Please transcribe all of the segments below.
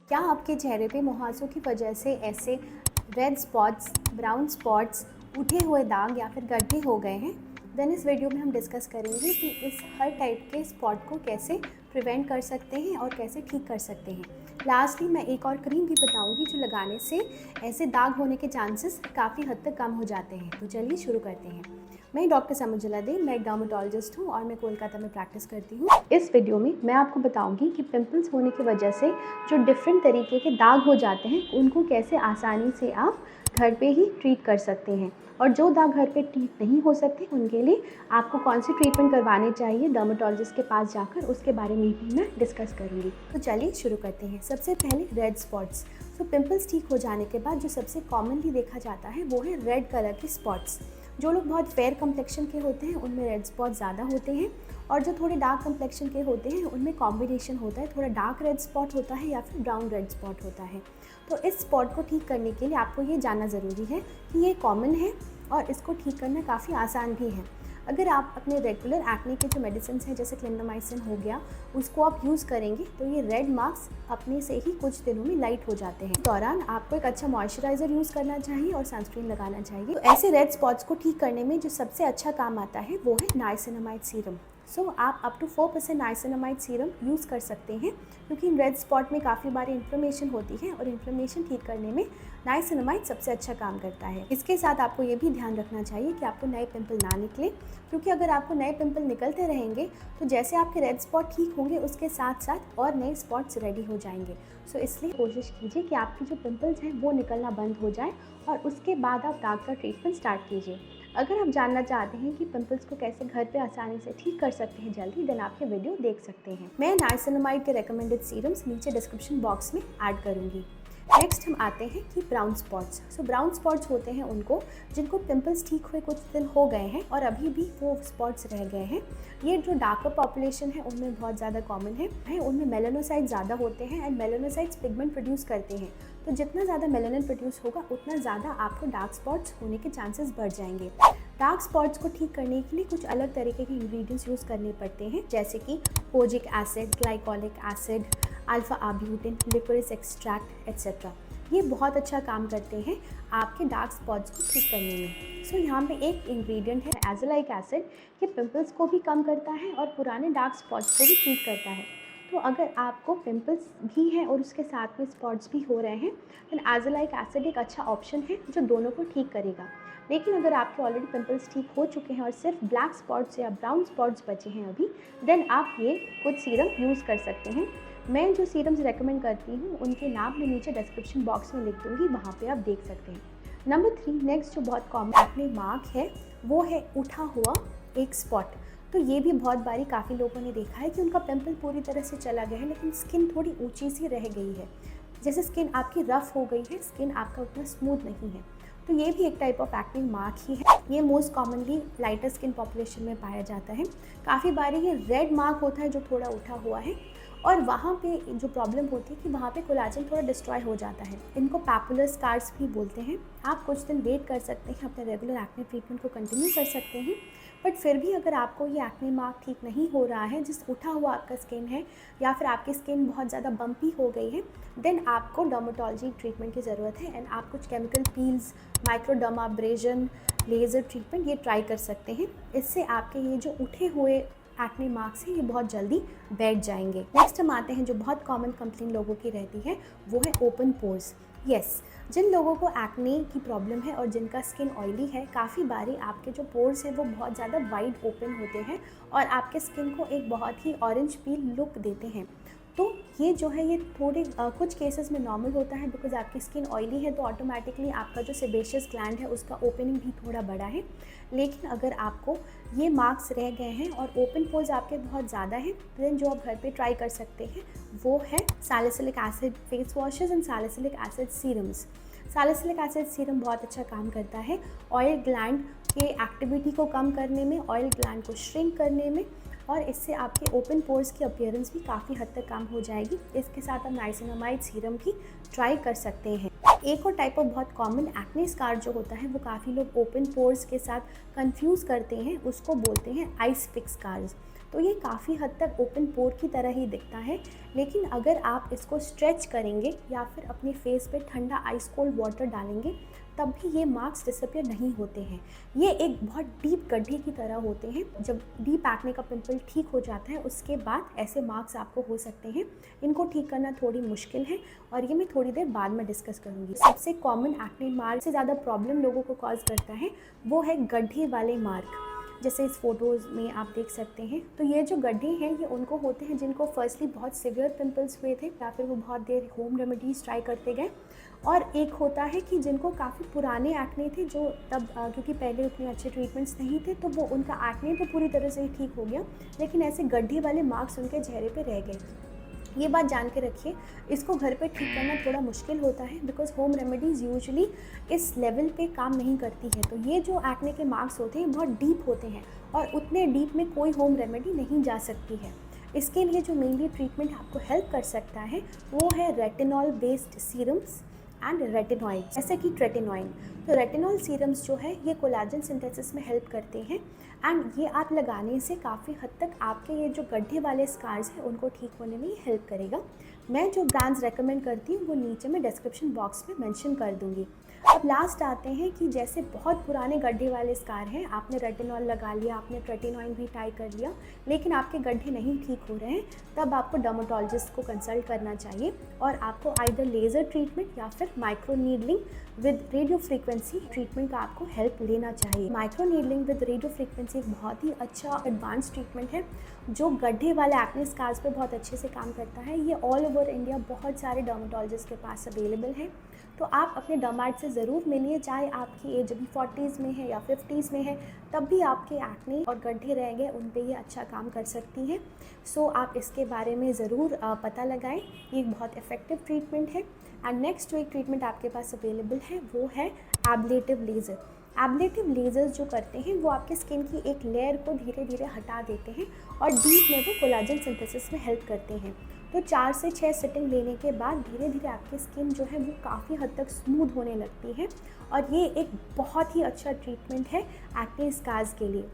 क्या आपके चेहरे पे मुहासों की वजह से ऐसे रेड स्पॉट्स, ब्राउन स्पॉट्स, उठे हुए दाग या फिर गड्ढे हो गए हैं? देन इस वीडियो में हम डिस्कस करेंगे कि इस हर टाइप के स्पॉट को कैसे प्रिवेंट कर सकते हैं और कैसे ठीक कर सकते हैं। लास्टली मैं एक और क्रीम भी बताऊंगी जो लगाने से ऐसे दाग होने के चांसेस काफ़ी हद तक कम हो जाते हैं। तो चलिए शुरू करते हैं। मैं डॉक्टर समझला दे, मैं एक डर्माटोलॉजिस्ट हूँ और मैं कोलकाता में प्रैक्टिस करती हूँ। इस वीडियो में मैं आपको बताऊंगी कि पिंपल्स होने की वजह से जो डिफरेंट तरीके के दाग हो जाते हैं उनको कैसे आसानी से आप घर पे ही ट्रीट कर सकते हैं, और जो दाग घर पे ट्रीट नहीं हो सकते उनके लिए आपको कौन सी ट्रीटमेंट करवाने चाहिए डर्माटोलॉजिस्ट के पास जाकर, उसके बारे में भी मैं डिस्कस करूँगी। तो चलिए शुरू करते हैं। सबसे पहले रेड स्पॉट्स। तो पिंपल्स ठीक हो जाने के बाद जो सबसे कॉमनली देखा जाता है वो है रेड कलर के स्पॉट्स। जो लोग बहुत फेयर कम्प्लेक्शन के होते हैं उनमें रेड स्पॉट ज़्यादा होते हैं, और जो थोड़े डार्क कम्प्लेक्शन के होते हैं उनमें कॉम्बिनेशन होता है, थोड़ा डार्क रेड स्पॉट होता है या फिर ब्राउन रेड स्पॉट होता है। तो इस स्पॉट को ठीक करने के लिए आपको ये जानना ज़रूरी है कि ये कॉमन है और इसको ठीक करना काफ़ी आसान भी है। अगर आप अपने रेगुलर एक्ने के जो मेडिसिन हैं जैसे क्लिंडामाइसिन हो गया, उसको आप यूज़ करेंगे तो ये रेड मार्क्स अपने से ही कुछ दिनों में लाइट हो जाते हैं। इस दौरान आपको एक अच्छा मॉइस्चराइज़र यूज़ करना चाहिए और सनस्क्रीन लगाना चाहिए। तो ऐसे रेड स्पॉट्स को ठीक करने में जो सबसे अच्छा काम आता है वो है नाइसिनामाइड सीरम। आप up to 4% niacinamide serum use कर सकते हैं, क्योंकि इन रेड स्पॉट में काफ़ी बार इन्फ्लेमेशन होती है और इन्फ्लेमेशन ठीक करने में नाइसिनामाइड सबसे अच्छा काम करता है। इसके साथ आपको ये भी ध्यान रखना चाहिए कि आपको नए पिंपल ना निकले, क्योंकि अगर आपको नए पिंपल निकलते रहेंगे तो जैसे आपके रेड स्पॉट ठीक होंगे उसके साथ साथ और नए स्पॉट्स रेडी हो जाएंगे। इसलिए कोशिश कीजिए कि आपकी जो पिंपल्स हैं वो निकलना बंद हो जाए और उसके बाद आप दाग का ट्रीटमेंट स्टार्ट कीजिए। अगर आप जानना चाहते हैं कि पिंपल्स को कैसे घर पे आसानी से ठीक कर सकते हैं जल्दी, देन आप ये वीडियो देख सकते हैं। मैं नाइसिनामाइड के रेकमेंडेड सीरम्स नीचे डिस्क्रिप्शन बॉक्स में ऐड करूँगी। नेक्स्ट हम आते हैं कि ब्राउन स्पॉट्स। ब्राउन स्पॉट्स होते हैं उनको जिनको पिंपल्स ठीक हुए कुछ दिन हो गए हैं और अभी भी वो स्पॉट्स रह गए हैं। ये जो डार्कर पॉपुलेशन है उनमें बहुत ज़्यादा कॉमन है। उनमें मेलानोसाइट्स ज़्यादा होते हैं एंड मेलानोसाइट्स पिगमेंट प्रोड्यूस करते हैं। तो जितना ज़्यादा मेलानिन प्रोड्यूस होगा उतना ज़्यादा आपको डार्क स्पॉट्स होने के चांसेस बढ़ जाएंगे। डार्क स्पॉट्स को ठीक करने के लिए कुछ अलग तरीके के इंग्रेडिएंट्स यूज़ करने पड़ते हैं, जैसे कि kojic acid, glycolic acid, alpha arbutin, liquorice extract etcetera. ये बहुत अच्छा काम करते हैं आपके डार्क स्पॉट्स को ठीक करने में। यहाँ पे एक इंग्रेडिएंट है एज़ोलाइक एसिड। ये पिंपल्स को भी कम करता है और पुराने डार्क स्पॉट्स को भी ठीक करता है। तो अगर आपको पिंपल्स भी हैं और उसके साथ में स्पॉट्स भी हो रहे हैं, तो एज़ोलाइक एसिड एक अच्छा ऑप्शन है जो दोनों को ठीक करेगा। लेकिन अगर आपके ऑलरेडी पिंपल्स ठीक हो चुके हैं और सिर्फ ब्लैक स्पॉट्स या ब्राउन स्पॉट्स बचे हैं अभी, देन आप ये कुछ सीरम यूज़ कर सकते हैं। मैं जो सीरम्स रेकमेंड करती हूँ उनके नाम मैं नीचे डिस्क्रिप्शन बॉक्स में लिख दूँगी, वहाँ पे आप देख सकते हैं। नंबर 3 नेक्स्ट जो बहुत कॉमन एक्ने मार्क है वो है उठा हुआ एक स्पॉट। तो ये भी बहुत बारी काफ़ी लोगों ने देखा है कि उनका पिंपल पूरी तरह से चला गया है लेकिन स्किन थोड़ी ऊंची सी रह गई है, जैसे स्किन आपकी रफ़ हो गई है, स्किन आपका उतना स्मूथ नहीं है। तो ये भी एक टाइप ऑफ एक्ने मार्क ही है। ये most commonly lighter skin population में पाया जाता है। काफ़ी बारी ये रेड मार्क होता है जो थोड़ा उठा हुआ है, और वहाँ पे जो प्रॉब्लम होती है कि वहाँ पे कोलाजन थोड़ा डिस्ट्रॉय हो जाता है। इनको पैपुलर स्कार्स भी बोलते हैं। आप कुछ दिन वेट कर सकते हैं, अपने रेगुलर एक्ने ट्रीटमेंट को कंटिन्यू कर सकते हैं, बट फिर भी अगर आपको ये एक्ने मार्क ठीक नहीं हो रहा है, जिस उठा हुआ आपका स्किन है या फिर आपकी स्किन बहुत ज़्यादा बम्पी हो गई है, देन आपको डर्माटोलॉजी ट्रीटमेंट की ज़रूरत है एंड आप कुछ केमिकल पील्स, माइक्रोडर्माब्रेजन, लेज़र ट्रीटमेंट ये ट्राई कर सकते हैं। इससे आपके ये जो उठे हुए एक्ने मार्क्स हैं ये बहुत जल्दी बैठ जाएंगे। नेक्स्ट हम आते हैं जो बहुत कॉमन कंप्लेन लोगों की रहती है, वो है ओपन पोर्स। यस, जिन लोगों को एक्ने की प्रॉब्लम है और जिनका स्किन ऑयली है, काफ़ी बारी आपके जो पोर्स हैं वो बहुत ज़्यादा वाइड ओपन होते हैं और आपके स्किन को एक बहुत ही ऑरेंज पील लुक देते हैं। तो ये जो है ये थोड़े कुछ केसेस में नॉर्मल होता है, बिकॉज आपकी स्किन ऑयली है तो ऑटोमेटिकली आपका जो सेबेशियस ग्लैंड है उसका ओपनिंग भी थोड़ा बड़ा है। लेकिन अगर आपको ये मार्क्स रह गए हैं और ओपन पोर्स आपके बहुत ज़्यादा हैं, देन जो आप घर पे ट्राई कर सकते हैं वो है salicylic acid face washes and salicylic acid serums. Salicylic acid serum बहुत अच्छा काम करता है ऑयल ग्लैंड के एक्टिविटी को कम करने में, ऑयल ग्लैंड को श्रिंक करने में, और इससे आपके ओपन पोर्स की अपीयरेंस भी काफ़ी हद तक कम हो जाएगी। इसके साथ आप नाइसिनामाइड सीरम भी ट्राई कर सकते हैं। एक और टाइप ऑफ बहुत कॉमन एक्ने स्कार जो होता है वो काफ़ी लोग ओपन पोर्स के साथ कंफ्यूज करते हैं, उसको बोलते हैं आइस पिक स्कार्स। तो ये काफ़ी हद तक ओपन पोर की तरह ही दिखता है, लेकिन अगर आप इसको स्ट्रेच करेंगे या फिर अपने फेस पे ठंडा आइस कोल्ड वाटर डालेंगे तब भी ये मार्क्स डिसअपियर नहीं होते हैं। ये एक बहुत डीप गड्ढे की तरह होते हैं। जब डीप एक्ने का पिंपल ठीक हो जाता है उसके बाद ऐसे मार्क्स आपको हो सकते हैं। इनको ठीक करना थोड़ी मुश्किल है और ये मैं थोड़ी देर बाद में डिस्कस करूँगी। सबसे कॉमन एक्ने मार्क से ज़्यादा प्रॉब्लम लोगों को कॉज करता है वो है गड्ढे वाले मार्क, जैसे इस फोटोज़ में आप देख सकते हैं। तो ये जो गड्ढे हैं ये उनको होते हैं जिनको फर्स्टली बहुत सिवियर पिंपल्स हुए थे या फिर वो बहुत देर होम रेमेडीज़ ट्राई करते गए, और एक होता है कि जिनको काफ़ी पुराने एक्ने थे जो तब क्योंकि पहले उतने अच्छे ट्रीटमेंट्स नहीं थे तो वो उनका एक्ने तो पूरी तरह से ही ठीक हो गया, लेकिन ऐसे गड्ढे वाले मार्क्स उनके चेहरे पे रह गए। ये बात जान के रखिए, इसको घर पे ठीक करना थोड़ा मुश्किल होता है बिकॉज होम रेमेडीज़ यूजुअली इस लेवल पे काम नहीं करती है। तो ये जो एक्ने के मार्क्स होते हैं बहुत डीप होते हैं और उतने डीप में कोई होम रेमेडी नहीं जा सकती है। इसके लिए जो मेनली ट्रीटमेंट आपको हेल्प कर सकता है वो है retinol based serums and retinoids, जैसे कि ट्रेटिनॉइन। तो रेटिनॉल सीरम्स जो है ये कोलाजन सिंथेसिस में हेल्प करते हैं एंड ये आप लगाने से काफ़ी हद तक आपके ये जो गड्ढे वाले स्कार्स हैं उनको ठीक होने में हेल्प करेगा। मैं जो ब्रांड्स रेकमेंड करती हूँ वो नीचे मैं डिस्क्रिप्शन बॉक्स में मेंशन कर दूँगी। अब लास्ट आते हैं कि जैसे बहुत पुराने गड्ढे वाले स्कार हैं, आपने रेटिनॉल लगा लिया, आपने ट्रेटिनॉइन भी ट्राई कर लिया, लेकिन आपके गड्ढे नहीं ठीक हो रहे हैं, तब आपको डर्मेटोलॉजिस्ट को कंसल्ट करना चाहिए और आपको आइदर लेज़र ट्रीटमेंट या फिर micro needling with radio frequency treatment का आपको हेल्प लेना चाहिए। Micro needling with radio frequency एक बहुत ही अच्छा एडवांस ट्रीटमेंट है जो गड्ढे वाले एक्ने स्कार्स पे बहुत अच्छे से काम करता है। ये ऑल ओवर इंडिया बहुत सारे डर्मेटोलॉजिस्ट के पास अवेलेबल है, तो आप अपने डर्मेट से ज़रूर मिलिए, चाहे आपकी एज अभी 40s में है या 50s में है, तब भी आपके एक्ने और गड्ढे रह गए उन पे ये अच्छा काम कर सकती है। सो आप इसके बारे में ज़रूर पता लगाएं, ये एक बहुत इफ़ेक्टिव ट्रीटमेंट है। एंड नेक्स्ट जो एक ट्रीटमेंट आपके पास अवेलेबल है वो है एब्लेटिव लेज़र। एब्लेटिव लेज़र्स जो करते हैं वो आपके स्किन की एक लेयर को धीरे धीरे हटा देते हैं और डीप में वो कोलाजन सिंथेसिस में हेल्प करते हैं। तो 4 से 6 सिटिंग लेने के बाद धीरे धीरे आपकी स्किन जो है वो काफ़ी हद तक स्मूथ होने लगती है और ये एक बहुत ही अच्छा ट्रीटमेंट है एक्ने स्कार्स के लिए।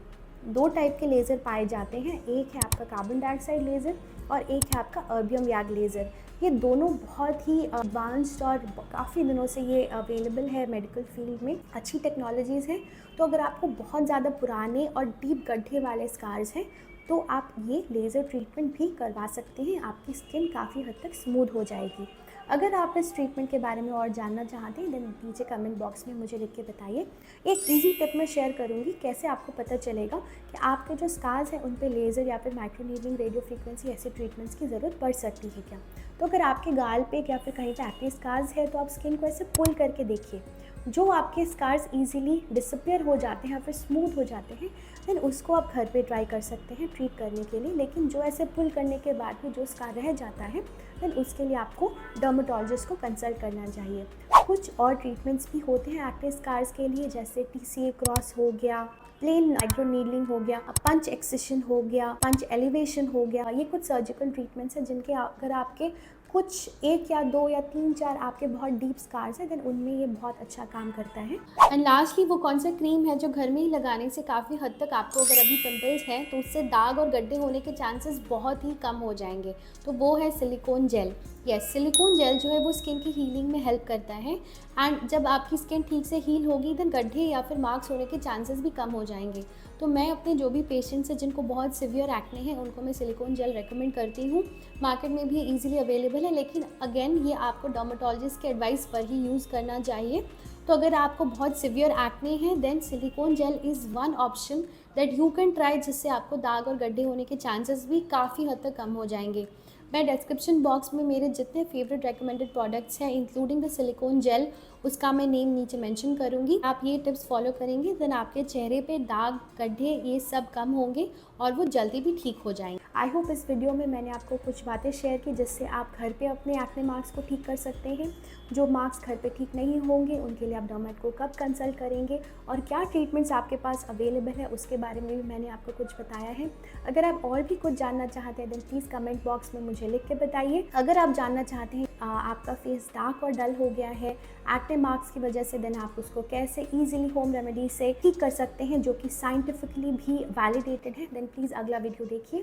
2 टाइप के लेज़र पाए जाते हैं, एक है आपका कार्बन डाइऑक्साइड लेज़र और एक है आपका अर्बियम याग लेज़र। ये दोनों बहुत ही एडवांस्ड और काफ़ी दिनों से ये अवेलेबल है मेडिकल फील्ड में, अच्छी टेक्नोलॉजीज़ हैं। तो अगर आपको बहुत ज़्यादा पुराने और डीप गड्ढे वाले स्कार्स हैं तो आप ये लेज़र ट्रीटमेंट भी करवा सकते हैं, आपकी स्किन काफ़ी हद तक स्मूथ हो जाएगी। अगर आप इस ट्रीटमेंट के बारे में और जानना चाहते हैं देन नीचे कमेंट बॉक्स में मुझे लिख के बताइए। एक इजी टिप मैं शेयर करूंगी कैसे आपको पता चलेगा कि आपके जो स्कार्स हैं उन पे लेज़र या फिर माइक्रोनीडलिंग रेडियो फ्रीक्वेंसी ऐसे ट्रीटमेंट्स की ज़रूरत पड़ सकती है क्या। तो अगर आपके गाल पे या फिर कहीं पे एक्ने स्कार्स है तो आप स्किन को ऐसे पुल करके देखिए, जो आपके स्कार्स इजीली डिसअपियर हो जाते हैं या फिर स्मूथ हो जाते हैं देन उसको आप घर पे ट्राई कर सकते हैं ट्रीट करने के लिए। लेकिन जो ऐसे पुल करने के बाद भी जो स्कार रह जाता है देन उसके लिए आपको डर्मेटोलॉजिस्ट को कंसल्ट करना चाहिए। कुछ और ट्रीटमेंट्स भी होते हैं एक्ने स्कार्स के लिए, जैसे TCA क्रॉस हो गया, प्लेन माइक्रो नीडलिंग हो गया, पंच एक्सिशन हो गया, पंच एलिवेशन हो गया। ये कुछ सर्जिकल ट्रीटमेंट्स हैं जिनके अगर आपके कुछ 1 या 2 या 3-4 आपके बहुत डीप स्कार्स हैं देन उनमें ये बहुत अच्छा काम करता है। एंड लास्टली वो कौन सा क्रीम है जो घर में ही लगाने से काफ़ी हद तक आपको अगर अभी पिंपल्स हैं तो उससे दाग और गड्ढे होने के चांसेस बहुत ही कम हो जाएंगे, तो वो है silicone gel. Yes, silicone gel जो है वो स्किन की हीलिंग में हेल्प करता है एंड जब आपकी स्किन ठीक से हील होगी देन गड्ढे या फिर मार्क्स होने के चांसेस भी कम हो जाएंगे। तो मैं अपने जो भी पेशेंट्स हैं जिनको बहुत सिवियर एक्ने हैं उनको मैं सिलिकॉन जेल रेकमेंड करती हूँ। मार्केट में भी ईजिली अवेलेबल है, लेकिन अगेन ये आपको डर्मेटोलॉजिस्ट के एडवाइस पर ही यूज़ करना चाहिए। तो अगर आपको बहुत सिवियर एक्ने हैं then silicone gel is one option that you can try, जिससे आपको दाग और गड्ढे होने के चांसेस भी काफ़ी हद तक कम हो जाएंगे। मैं डिस्क्रिप्शन बॉक्स में मेरे जितने फेवरेट रेकमेंडेड प्रोडक्ट्स हैं इंक्लूडिंग द सिलिकॉन जेल उसका मैं नेम नीचे मेंशन करूंगी। आप ये टिप्स फॉलो करेंगे देन आपके चेहरे पे दाग गड्ढे ये सब कम होंगे और वो जल्दी भी ठीक हो जाएंगे। आई होप इस वीडियो में मैंने आपको कुछ बातें शेयर की जिससे आप घर पे अपने एक्ने मार्क्स को ठीक कर सकते हैं। जो मार्क्स घर पे ठीक नहीं होंगे उनके लिए आप डर्मेट को कब कंसल्ट करेंगे और क्या ट्रीटमेंट्स आपके पास अवेलेबल है उसके बारे में भी मैंने आपको कुछ बताया है। अगर आप और भी कुछ जानना चाहते हैं देन प्लीज़ कमेंट बॉक्स में मुझे मुझे लिख के बताइए। अगर आप जानना चाहते हैं आपका फेस डार्क और डल हो गया है एक्ने मार्क्स की वजह से, देन आप उसको कैसे ईजिली होम रेमेडी से ठीक कर सकते हैं जो कि साइंटिफिकली भी वैलिडेटेड है, देन प्लीज़ अगला वीडियो देखिए।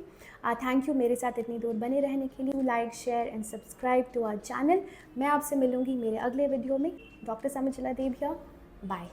थैंक यू मेरे साथ इतनी दूर बने रहने के लिए। Like, share and subscribe to our channel. मैं आपसे मिलूंगी मेरे अगले वीडियो में। डॉक्टर समझला देविया, बाय।